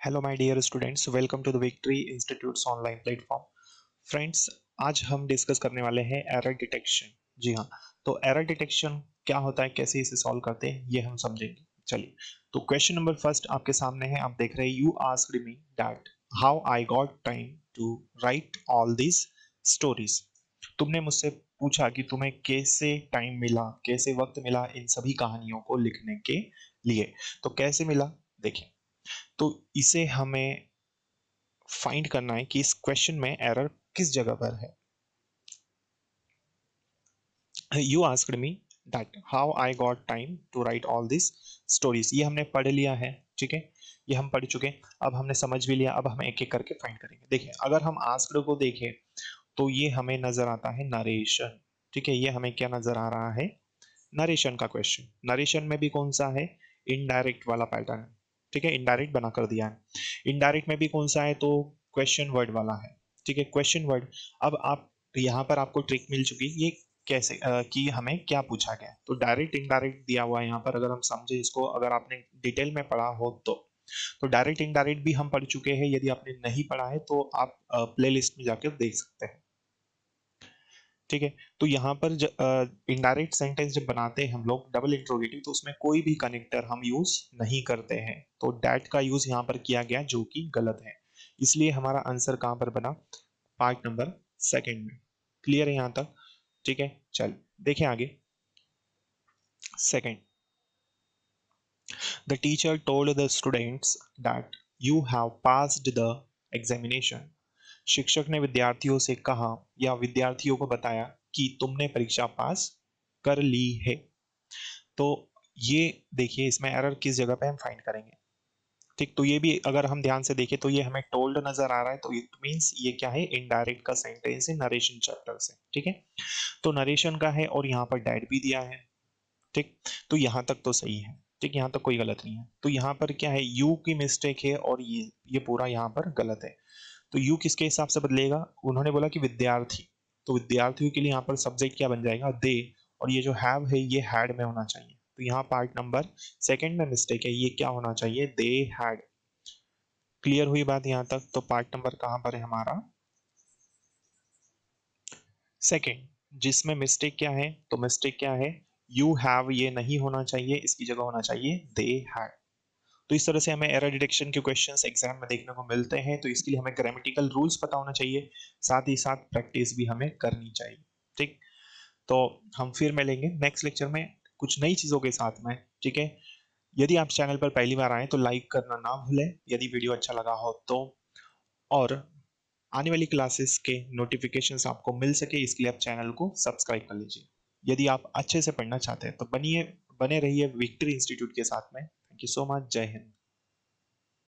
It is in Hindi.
Hello my dear students, welcome to the victory institutes online platform. Friends, आज हम डिस्कस करने वाले हैं एरर डिटेक्शन। जी हाँ, तो एरर डिटेक्शन क्या होता है, कैसे इसे सॉल्व करते हैं, ये हम समझेंगे। चलिए, तो क्वेश्चन नंबर फर्स्ट आपके सामने है। आप देख रहे हैं, you asked me that how I got time to write all this stories. तुमने मुझसे पूछा कि तुम्हें कैसे टाइम मिला, कैसे वक्त मिला इन सभी कहानियों को लिखने के लिए। तो कैसे मिला, देखिए। तो इसे हमें फाइंड करना है कि इस क्वेश्चन में एरर किस जगह पर है। You asked me that how I got time to write all this stories. ये हमने पढ़ लिया है, ठीक है, ये हम पढ़ चुके हैं। अब हमने समझ भी लिया, अब हम एक एक करके फाइंड करेंगे। देखिए, अगर हम आस्क्ड को देखें तो ये हमें नजर आता है नरेशन। ठीक है, ये हमें क्या नजर आ रहा है, नरेशन का क्वेश्चन। नरेशन में भी कौन सा है, इनडायरेक्ट वाला पैटर्न। ठीक है, इनडायरेक्ट बना कर दिया है। इनडायरेक्ट में भी कौन सा है, तो क्वेश्चन वर्ड वाला है। ठीक है, क्वेश्चन वर्ड। अब आप यहाँ पर आपको ट्रिक मिल चुकी है, ये कैसे कि हमें क्या पूछा गया। तो डायरेक्ट इनडायरेक्ट दिया हुआ है यहाँ पर, अगर हम समझे इसको, अगर आपने डिटेल में पढ़ा हो तो डायरेक्ट इनडायरेक्ट भी हम पढ़ चुके हैं। यदि आपने नहीं पढ़ा है तो आप प्ले लिस्ट में जाकर देख सकते हैं। ठीक है, तो यहाँ पर इनडायरेक्ट सेंटेंस जब बनाते हैं हम लोग डबल इंट्रोगेटिव, तो उसमें कोई भी कनेक्टर हम यूज नहीं करते हैं। तो डैट का यूज यहाँ पर किया गया, जो कि गलत है। इसलिए हमारा आंसर कहाँ पर बना, पार्ट नंबर सेकंड में। क्लियर है यहाँ तक? ठीक है, चल देखें आगे। Second, the teacher told the students that you have passed the examination. शिक्षक ने विद्यार्थियों से कहा या विद्यार्थियों को बताया कि तुमने परीक्षा पास कर ली है। तो ये देखिए, इसमें एरर किस जगह पे हम फाइंड करेंगे। ठीक, तो ये भी अगर हम ध्यान से देखें तो ये हमें टोल्ड नजर आ रहा है, तो इट मींस ये क्या है, इनडायरेक्ट का सेंटेंस है नरेशन चैप्टर से। ठीक है, तो नरेशन का है और यहाँ पर डैड भी दिया है। ठीक, तो यहाँ तक तो सही है। ठीक, यहाँ तक कोई गलत नहीं है। तो यहाँ पर क्या है, यू की मिस्टेक है और ये पूरा यहाँ पर गलत है। तो यू किसके हिसाब से बदलेगा, उन्होंने बोला कि विद्यार्थी, तो विद्यार्थियों के लिए यहाँ पर सब्जेक्ट क्या बन जाएगा, दे। और ये जो हैव है ये हैड में होना चाहिए। तो यहाँ पार्ट नंबर सेकंड में मिस्टेक है, ये क्या होना चाहिए, दे हैड। क्लियर हुई बात यहाँ तक? तो पार्ट नंबर कहाँ पर है हमारा, सेकंड। जिसमें मिस्टेक क्या है, तो मिस्टेक क्या है, यू हैव ये नहीं होना चाहिए, इसकी जगह होना चाहिए दे हैड। तो इस तरह से हमें एरर डिटेक्शन के क्वेश्चंस एग्जाम में देखने को मिलते हैं। तो इसके लिए हमें ग्रामेटिकल रूल्स पता होना चाहिए, साथ ही साथ प्रैक्टिस भी हमें करनी चाहिए। ठीक, तो हम फिर मिलेंगे नेक्स्ट लेक्चर में कुछ नई चीज़ों के साथ में। ठीक है, यदि आप चैनल पर पहली बार आए तो लाइक करना ना भूलें यदि वीडियो अच्छा लगा हो तो। और आने वाली क्लासेस के नोटिफिकेशंस आपको मिल सके, इसके लिए आप चैनल को सब्सक्राइब कर लीजिए। यदि आप अच्छे से पढ़ना चाहते हैं तो बने रहिए विक्ट्री इंस्टीट्यूट के साथ में। थैंक यू सो मच, जय हिंद।